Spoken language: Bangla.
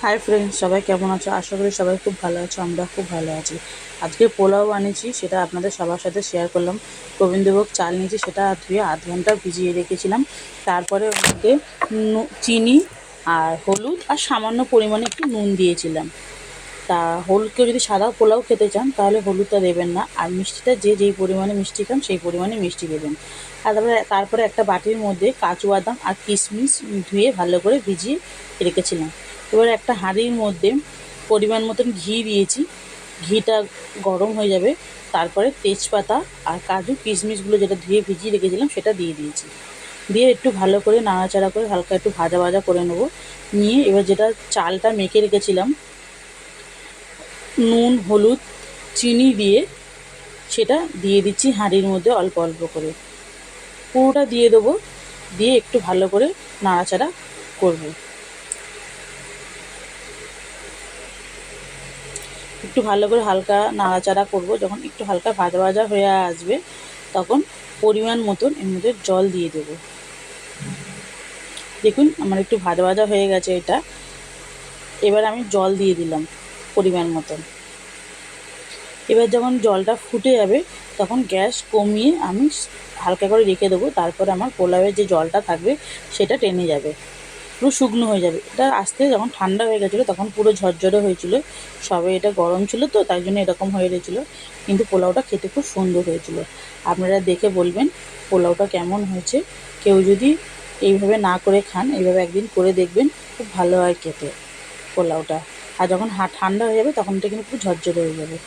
হাই ফ্রেন্ডস, সবাই কেমন আছো? আশা করি সবাই খুব ভালো আছো। আমরা খুব ভালো আছি। আজকে পোলাও বানিয়েছি, সেটা আপনাদের সবার সাথে শেয়ার করলাম। গোবিন্দভোগ চাল নিয়েছি, সেটা ধুয়ে আধ ঘন্টা ভিজিয়ে রেখেছিলাম। তারপরে ওর মধ্যে চিনি আর হলুদ আর সামান্য পরিমাণে একটু নুন দিয়েছিলাম। তা হলুদ, কেউ যদি সাদা পোলাও খেতে চান তাহলে হলুদটা দেবেন না, আর মিষ্টিটা যে যেই পরিমাণে মিষ্টি খান সেই পরিমাণে মিষ্টি দেবেন। আর তারপরে একটা বাটির মধ্যে কাজু বাদাম আর কিশমিশ ধুয়ে ভালো করে ভিজিয়ে রেখেছিলাম। এবার একটা হাঁড়ির মধ্যে পরিমাণ মতন ঘি দিয়েছি। ঘিটা গরম হয়ে যাবে, তারপরে তেজপাতা আর কাজু কিশমিশগুলো যেটা ধুয়ে ভিজিয়ে রেখেছিলাম সেটা দিয়ে দিয়েছি। দিয়ে একটু ভালো করে নাড়াচাড়া করে হালকা একটু ভাজা ভাজা করে নেবো। নিয়ে এবার যেটা চালটা মেখে রেখেছিলাম নুন হলুদ চিনি দিয়ে, সেটা দিয়ে দিচ্ছি হাঁড়ির মধ্যে অল্প অল্প করে। পুরোটা দিয়ে দেবো, দিয়ে একটু ভালো করে নাড়াচাড়া করব। একটু ভালো করে হালকা নাড়াচাড়া করব। যখন একটু হালকা ভাজা ভাজা হয়ে আসবে তখন পরিমাণ মতন এর মধ্যে জল দিয়ে দেবো। দেখুন আমার একটু ভাজা ভাজা হয়ে গেছে এটা। এবার আমি জল দিয়ে দিলাম পরিমাণ মতন। এবার যখন জলটা ফুটে যাবে তখন গ্যাস কমিয়ে আমি হালকা করে রেখে দেবো। তারপরে আমার পোলাওয়ের যে জলটা থাকবে সেটা টেনে যাবে, পুরো শুকনো হয়ে যাবে। এটা আস্তে যখন ঠান্ডা হয়ে গেছিলো তখন পুরো ঝরঝরে হয়েছিল। সবে এটা গরম ছিল তো তাই জন্য এরকম হয়ে গেছিলো, কিন্তু পোলাওটা খেতে খুব সুন্দর হয়েছিল। আপনারা দেখে বলবেন পোলাওটা কেমন হয়েছে। কেউ যদি এইভাবে না করে খান, এইভাবে একদিন করে দেখবেন, খুব ভালো হয় খেতে পোলাওটা। আর যখন ঠান্ডা হয়ে যাবে তখন এটা কিন্তু পুরো ঝরঝরে হয়ে যাবে।